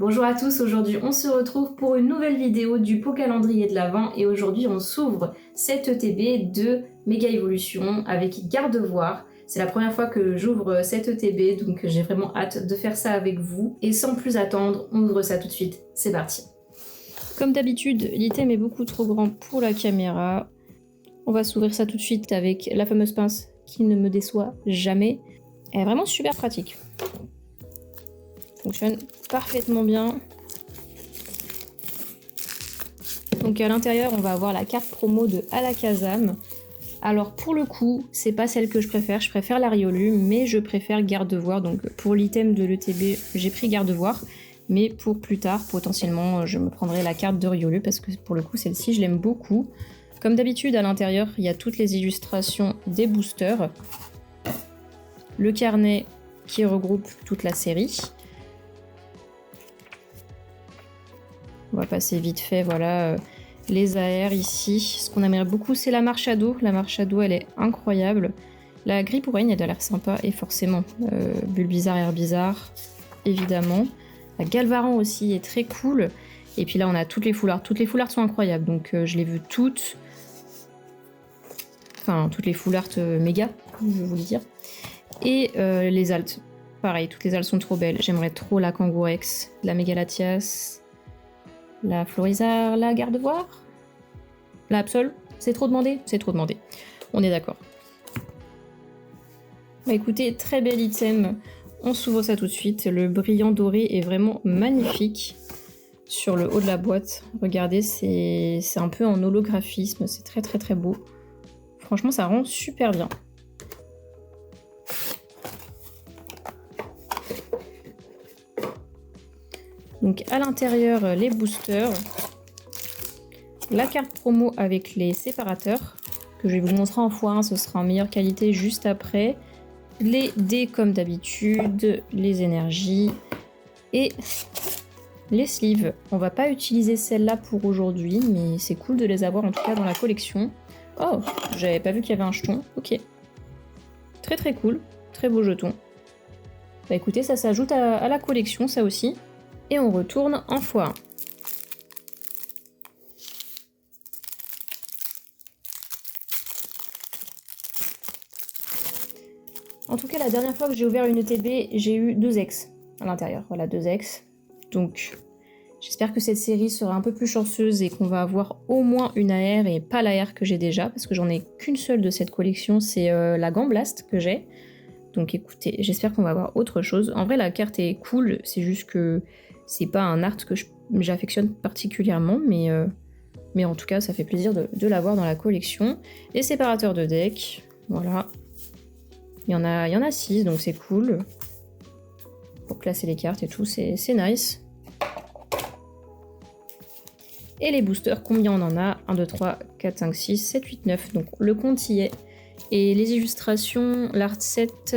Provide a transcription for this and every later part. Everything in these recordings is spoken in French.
Bonjour à tous, aujourd'hui on se retrouve pour une nouvelle vidéo du pot calendrier de l'Avent et aujourd'hui on s'ouvre cette ETB de Méga Evolution avec Gardevoir. C'est la première fois que j'ouvre cette ETB donc j'ai vraiment hâte de faire ça avec vous et sans plus attendre, on ouvre ça tout de suite, c'est parti. Comme d'habitude, l'item est beaucoup trop grand pour la caméra. On va s'ouvrir ça tout de suite avec la fameuse pince qui ne me déçoit jamais. Elle est vraiment super pratique. Fonctionne parfaitement bien. Donc à l'intérieur, on va avoir la carte promo de Alakazam. Alors pour le coup, c'est pas celle que je préfère la Riolu, mais je préfère Gardevoir. Donc pour l'item de l'ETB, j'ai pris Gardevoir, mais pour plus tard, potentiellement, je me prendrai la carte de Riolu parce que pour le coup, celle-ci, je l'aime beaucoup. Comme d'habitude, à l'intérieur, il y a toutes les illustrations des boosters. Le carnet qui regroupe toute la série. On va passer vite fait, voilà, les AR ici. Ce qu'on aimerait beaucoup, c'est la marche à dos. La marche à dos, elle est incroyable. La Gripouraine, elle a l'air sympa, et forcément, Bulbizarre, Herbizarre, évidemment. La Galvaran aussi est très cool. Et puis là, on a toutes les foulards. Toutes les foulards sont incroyables, donc je les veux toutes. Enfin, toutes les foulards méga, je vais vous le dire. Et les altes. Pareil, toutes les altes sont trop belles. J'aimerais trop la Kangourex, la Mégalatias, la Florizarre, la Gardevoir, la Absol. C'est trop demandé? C'est trop demandé. On est d'accord. Bah écoutez, très bel item. On s'ouvre ça tout de suite. Le brillant doré est vraiment magnifique sur le haut de la boîte. Regardez, c'est un peu en holographisme. C'est très très très beau. Franchement, ça rend super bien. Donc à l'intérieur, les boosters, la carte promo avec les séparateurs, que je vais vous montrer en x1, ce sera en meilleure qualité juste après, les dés comme d'habitude, les énergies et les sleeves. On va pas utiliser celle-là pour aujourd'hui, mais c'est cool de les avoir en tout cas dans la collection. Oh, j'avais pas vu qu'il y avait un jeton, ok. Très très cool, très beau jeton. Bah écoutez, ça s'ajoute à la collection, ça aussi. Et on retourne en x1. En tout cas, la dernière fois que j'ai ouvert une ETB, j'ai eu 2 ex à l'intérieur. Voilà, 2 ex. Donc, j'espère que cette série sera un peu plus chanceuse et qu'on va avoir au moins une AR et pas l'AR que j'ai déjà, parce que j'en ai qu'une seule de cette collection, c'est la Gamblaste que j'ai. Donc écoutez, j'espère qu'on va avoir autre chose. En vrai, la carte est cool, c'est juste que c'est pas un art que j'affectionne particulièrement, mais en tout cas, ça fait plaisir de l'avoir dans la collection. Les séparateurs de deck, voilà. Il y en a 6, donc c'est cool. Pour classer les cartes et tout, c'est nice. Et les boosters, combien on en a? 1, 2, 3, 4, 5, 6, 7, 8, 9. Donc le compte y est. Et les illustrations, l'art set,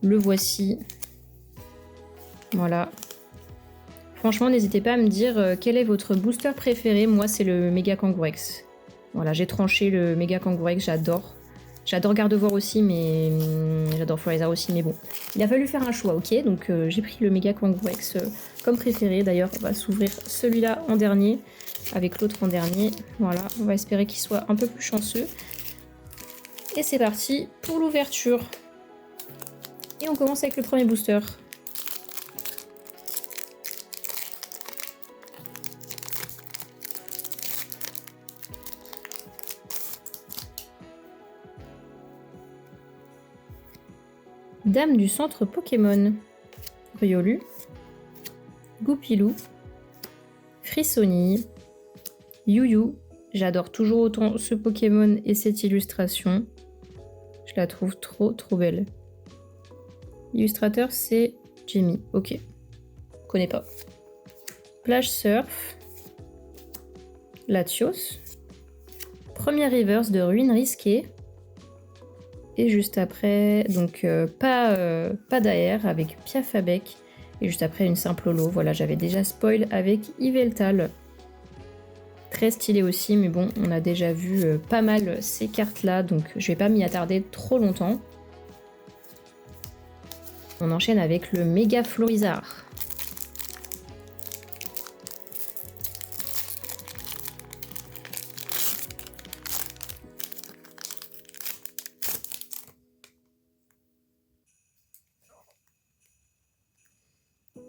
le voici. Voilà. Franchement, n'hésitez pas à me dire quel est votre booster préféré. Moi, c'est le Méga Kangourex. Voilà, j'ai tranché le Méga Kangourex, j'adore. J'adore Gardevoir aussi, mais j'adore Florizarre aussi, mais bon. Il a fallu faire un choix, ok? Donc j'ai pris le Méga Kangourex comme préféré. D'ailleurs, on va s'ouvrir celui-là en dernier, avec l'autre en dernier. Voilà, on va espérer qu'il soit un peu plus chanceux. Et c'est parti pour l'ouverture. Et on commence avec le premier booster. Dame du centre Pokémon, Riolu, Goupilou, Frissonille, Youyou. J'adore toujours autant ce Pokémon et cette illustration. Je la trouve trop belle. Illustrateur, c'est Jamie. Ok. Connais pas. Plage Surf. Latios. Premier reverse de Ruine Risquée. Et juste après, donc pas d'AR avec Piafabec. Et juste après, une simple holo. Voilà, j'avais déjà spoil avec Yveltal. Très stylé aussi, mais bon, on a déjà vu pas mal ces cartes-là, donc je vais pas m'y attarder trop longtemps. On enchaîne avec le Méga Florizarre.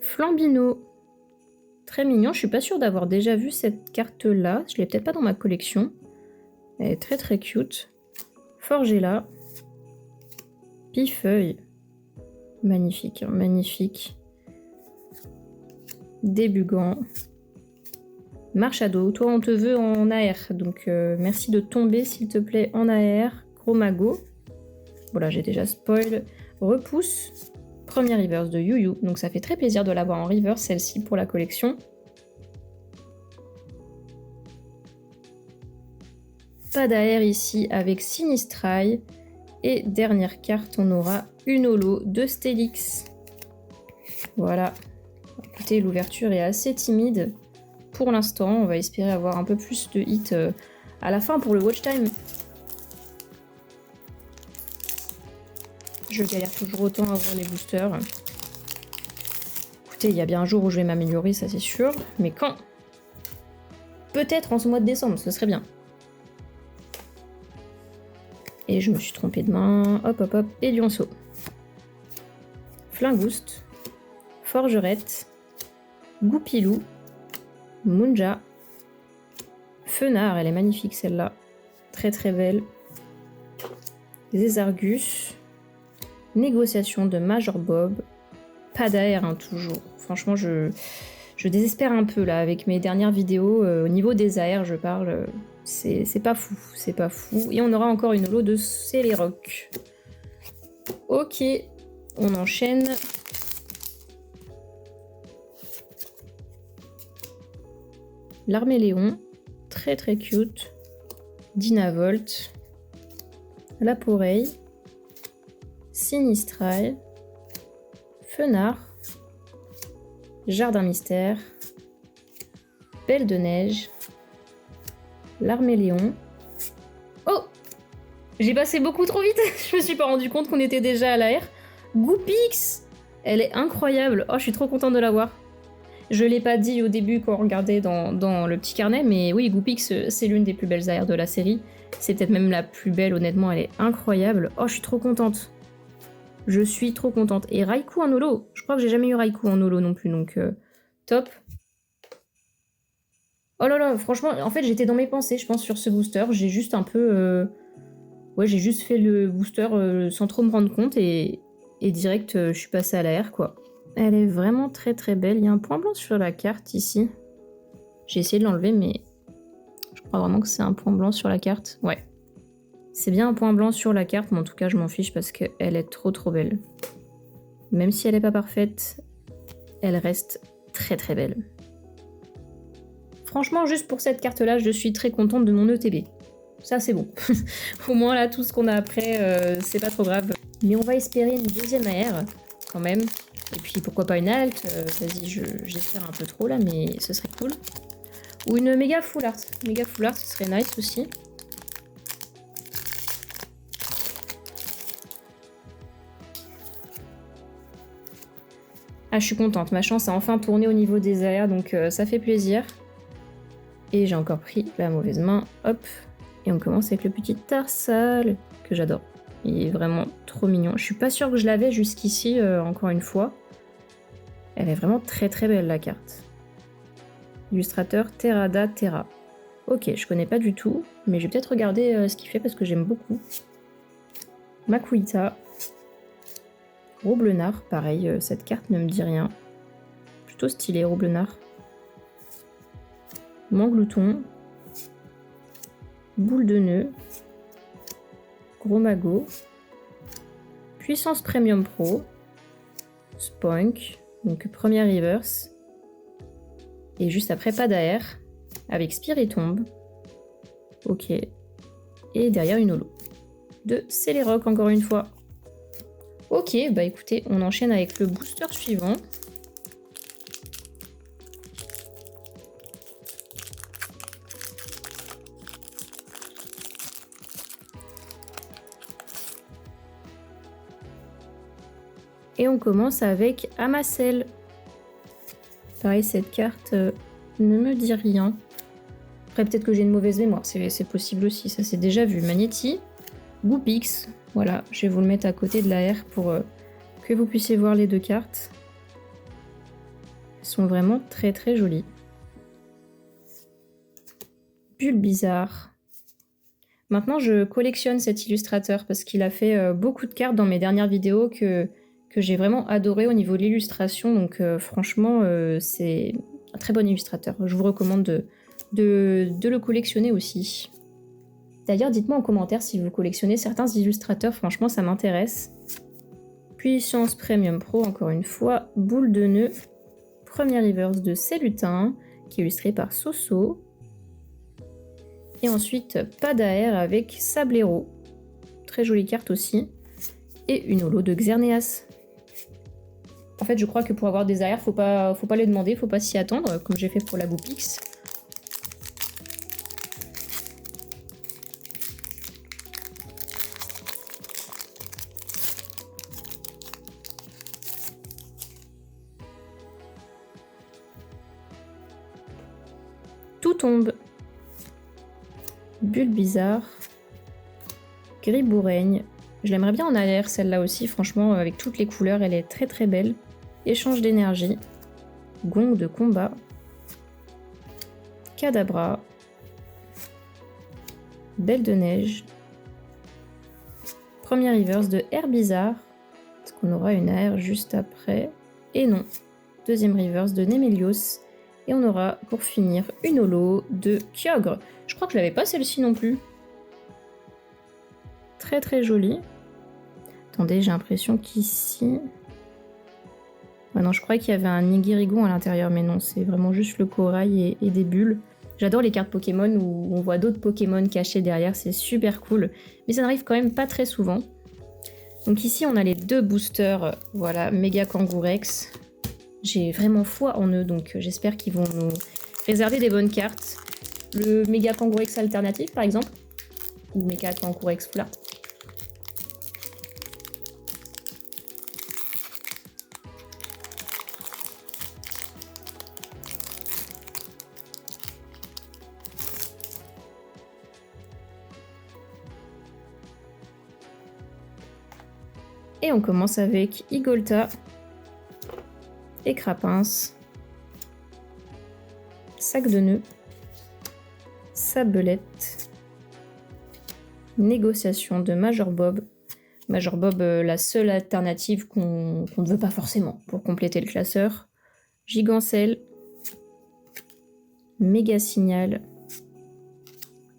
Flambino. Très mignon. Je suis pas sûre d'avoir déjà vu cette carte-là. Je l'ai peut-être pas dans ma collection. Elle est très très cute. Forgella. Pifeuille. Magnifique, hein, magnifique. Débugant. Marchado, toi on te veut en AR, donc merci de tomber s'il te plaît en AR. Chromago. Voilà, j'ai déjà spoil. Repousse. Première reverse de Yu Yu, donc ça fait très plaisir de l'avoir en reverse celle-ci pour la collection. Pas d'AR ici avec Sinistrail. Et dernière carte, on aura une holo de Stélix. Voilà. Écoutez, l'ouverture est assez timide pour l'instant. On va espérer avoir un peu plus de hits à la fin pour le watch time. Je galère toujours autant à ouvrir les boosters. Écoutez, il y a bien un jour où je vais m'améliorer, ça c'est sûr. Mais quand? Peut-être en ce mois de décembre, ce serait bien. Et je me suis trompée de main. Hop, hop, hop. Et Lionceau. Flingouste. Forgerette. Goupilou. Munja. Fenard, elle est magnifique celle-là. Très très belle. Zézargus. Négociation de Major Bob. Pas d'AR, hein, toujours. Franchement, je désespère un peu là avec mes dernières vidéos. Au niveau des AR, je parle. C'est pas fou, c'est pas fou. Et on aura encore une holo de Celeroc. Ok, on enchaîne. L'Arméléon, très très cute. Dynavolt. Laporeille. Sinistrail. Fenard. Jardin Mystère. Belle de Neige. L'Arméléon. Oh! J'ai passé beaucoup trop vite. Je me suis pas rendu compte qu'on était déjà à l'AR. Goupix! Elle est incroyable. Oh, je suis trop contente de la voir. Je l'ai pas dit au début quand on regardait dans le petit carnet, mais oui, Goupix, c'est l'une des plus belles AR de la série. C'est peut-être même la plus belle, honnêtement, elle est incroyable. Oh, je suis trop contente. Je suis trop contente. Et Raikou en holo. Je crois que j'ai jamais eu Raikou en holo non plus, donc top. Oh là là, franchement, en fait, j'étais dans mes pensées, je pense, sur ce booster. J'ai juste un peu... Ouais, j'ai juste fait le booster sans trop me rendre compte et direct, je suis passée à l'AR, quoi. Elle est vraiment très très belle. Il y a un point blanc sur la carte, ici. J'ai essayé de l'enlever, mais je crois vraiment que c'est un point blanc sur la carte. Ouais. C'est bien un point blanc sur la carte, mais en tout cas, je m'en fiche parce qu'elle est trop trop belle. Même si elle n'est pas parfaite, elle reste très très belle. Franchement, juste pour cette carte-là, je suis très contente de mon ETB. Ça, c'est bon. Au moins, là, tout ce qu'on a après, c'est pas trop grave. Mais on va espérer une deuxième AR, quand même. Et puis, pourquoi pas une alt. Vas-y, j'espère un peu trop, là, mais ce serait cool. Ou une méga full art. Méga full art, ce serait nice aussi. Ah, je suis contente. Ma chance a enfin tourné au niveau des AR, donc ça fait plaisir. Et j'ai encore pris la mauvaise main. Hop. Et on commence avec le petit Tarsal, que j'adore. Il est vraiment trop mignon. Je suis pas sûre que je l'avais jusqu'ici, encore une fois. Elle est vraiment très très belle, la carte. Illustrateur Terrada Terra. Ok, je connais pas du tout, mais je vais peut-être regarder ce qu'il fait parce que j'aime beaucoup. Makuita. Roblenard, pareil, cette carte ne me dit rien. Plutôt stylé, Roblenard. Manglouton. Boule de nœud. Gros Mago. Puissance Premium Pro. Spoink. Donc première reverse. Et juste après, pas d'AR. Avec Spiritomb. Ok. Et derrière une holo. De Celeroc encore une fois. Ok, bah écoutez, on enchaîne avec le booster suivant. Et on commence avec Amacel. Pareil, cette carte ne me dit rien. Après, peut-être que j'ai une mauvaise mémoire, c'est possible aussi, ça c'est déjà vu. Magnéti, Goupix, voilà, je vais vous le mettre à côté de la R pour que vous puissiez voir les deux cartes. sont vraiment très très jolis. Bulbizarre. Maintenant, je collectionne cet illustrateur parce qu'il a fait beaucoup de cartes dans mes dernières vidéos que j'ai vraiment adoré au niveau de l'illustration. Donc franchement, c'est un très bon illustrateur. Je vous recommande de le collectionner aussi. D'ailleurs, dites-moi en commentaire si vous collectionnez certains illustrateurs. Franchement, ça m'intéresse. Puissance Premium Pro, encore une fois. Boule de nœud. Premier reverse de Cellutin, qui est illustré par Soso. Et ensuite, Padaer avec Sablero. Très jolie carte aussi. Et une holo de Xerneas. En fait, je crois que pour avoir des AR, faut pas les demander, faut pas s'y attendre, comme j'ai fait pour la Goopix. Tout tombe. Bulbizarre. Griboureigne. Je l'aimerais bien en AR celle-là aussi, franchement, avec toutes les couleurs, elle est très très belle. Échange d'énergie. Gong de combat. Kadabra. Belle de neige. Premier reverse de Herbizarre. Est-ce qu'on aura une AR juste après? Et non. Deuxième reverse de Nemelios. Et on aura, pour finir, une holo de Kyogre. Je crois que je l'avais pas celle-ci non plus. Très très jolie. Attendez, j'ai l'impression qu'ici... Ah non, je croyais qu'il y avait un Nigirigon à l'intérieur, mais non, c'est vraiment juste le corail et des bulles. J'adore les cartes Pokémon où on voit d'autres Pokémon cachés derrière, c'est super cool. Mais ça n'arrive quand même pas très souvent. Donc ici, on a les deux boosters, voilà, Méga Kangourex. J'ai vraiment foi en eux, donc j'espère qu'ils vont nous réserver des bonnes cartes. Le Méga Kangourex alternatif, par exemple. Ou Méga Kangourex Full Art. Et on commence avec Igolta et Crapince, Sac de nœuds, Sabelette, Négociation de Major Bob. Major Bob, la seule alternative qu'on ne veut pas forcément pour compléter le classeur. Gigancelle, Méga Signal,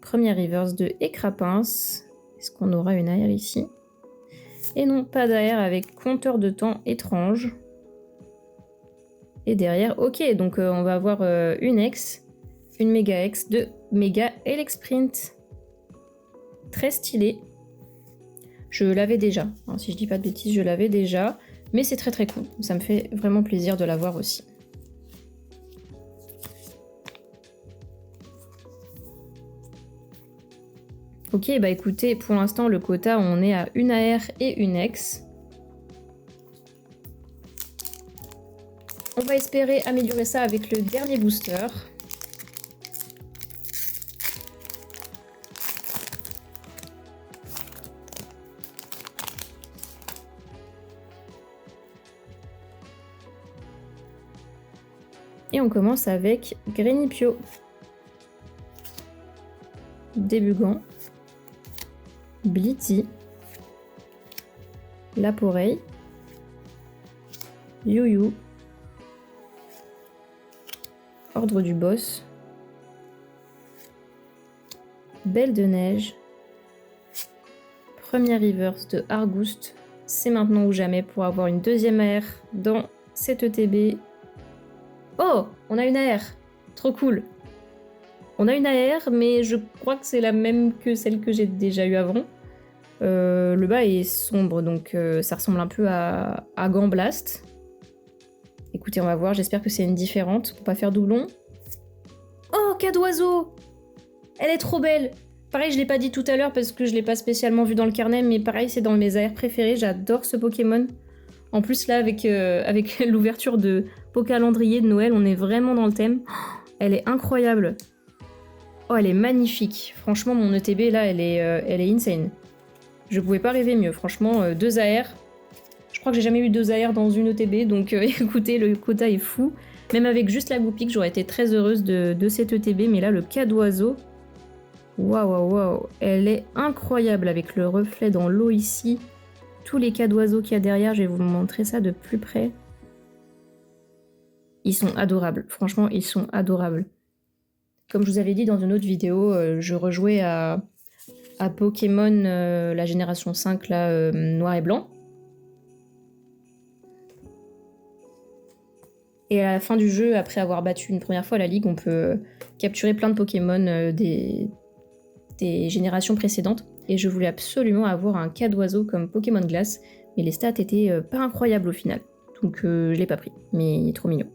Premier reverse de Crapince. Est-ce qu'on aura une AR ici? Et non, pas d'AR avec compteur de temps étrange. Et derrière, ok, donc on va avoir une X, une Méga X, deux Méga Elexprint. Très stylé. Je l'avais déjà, hein, si je dis pas de bêtises, je l'avais déjà. Mais c'est très très cool, ça me fait vraiment plaisir de l'avoir aussi. Ok, bah écoutez, pour l'instant, le quota, on est à une AR et une X. On va espérer améliorer ça avec le dernier booster. Et on commence avec Grenipio. Débugant. Blitzy, Laporeille, Youyou, Ordre du Boss, Belle de Neige, Premier reverse de Argouste. C'est maintenant ou jamais pour avoir une deuxième AR dans cette ETB. Oh, on a une AR, trop cool. On a une AR, mais je crois que c'est la même que celle que j'ai déjà eue avant. Le bas est sombre, donc ça ressemble un peu à Gambblast. Écoutez, on va voir, j'espère que c'est une différente, pour pas faire doublon. Oh, cas d'oiseau! Elle est trop belle! Pareil, je l'ai pas dit tout à l'heure parce que je l'ai pas spécialement vu dans le carnet, mais pareil, c'est dans mes AR préférés, j'adore ce Pokémon. En plus, là, avec l'ouverture de Pocalendrier de Noël, on est vraiment dans le thème. Oh, elle est incroyable! Oh, elle est magnifique. Franchement, mon ETB, là, elle est insane. Je pouvais pas rêver mieux. Franchement, deux AR. Je crois que j'ai jamais eu 2 AR dans une ETB, donc écoutez, le quota est fou. Même avec juste la Goupik, j'aurais été très heureuse de cette ETB, mais là, le cas d'oiseau, waouh, elle est incroyable avec le reflet dans l'eau ici. Tous les cas d'oiseaux qu'il y a derrière, je vais vous montrer ça de plus près. Ils sont adorables, franchement, ils sont adorables. Comme je vous avais dit dans une autre vidéo, je rejouais à Pokémon, la génération 5, là, noir et blanc. Et à la fin du jeu, après avoir battu une première fois la ligue, on peut capturer plein de Pokémon des générations précédentes. Et je voulais absolument avoir un cas d'oiseau comme Pokémon Glace, mais les stats étaient pas incroyables au final. Donc je l'ai pas pris, mais il est trop mignon.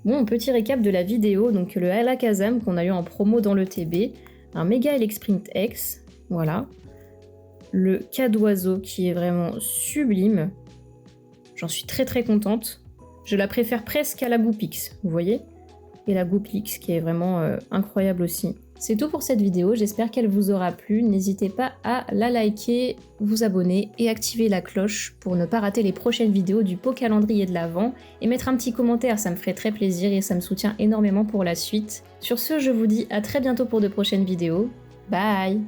Bon, petit récap de la vidéo, donc le Alakazam qu'on a eu en promo dans le TB, un Mega Elexprint X, voilà. Le cas d'oiseau qui est vraiment sublime. J'en suis très contente. Je la préfère presque à la Goupix, vous voyez? Et la Goupix qui est vraiment incroyable aussi. C'est tout pour cette vidéo, j'espère qu'elle vous aura plu. N'hésitez pas à la liker, vous abonner et activer la cloche pour ne pas rater les prochaines vidéos du pot calendrier de l'Avent. Et mettre un petit commentaire, ça me ferait très plaisir et ça me soutient énormément pour la suite. Sur ce, je vous dis à très bientôt pour de prochaines vidéos. Bye!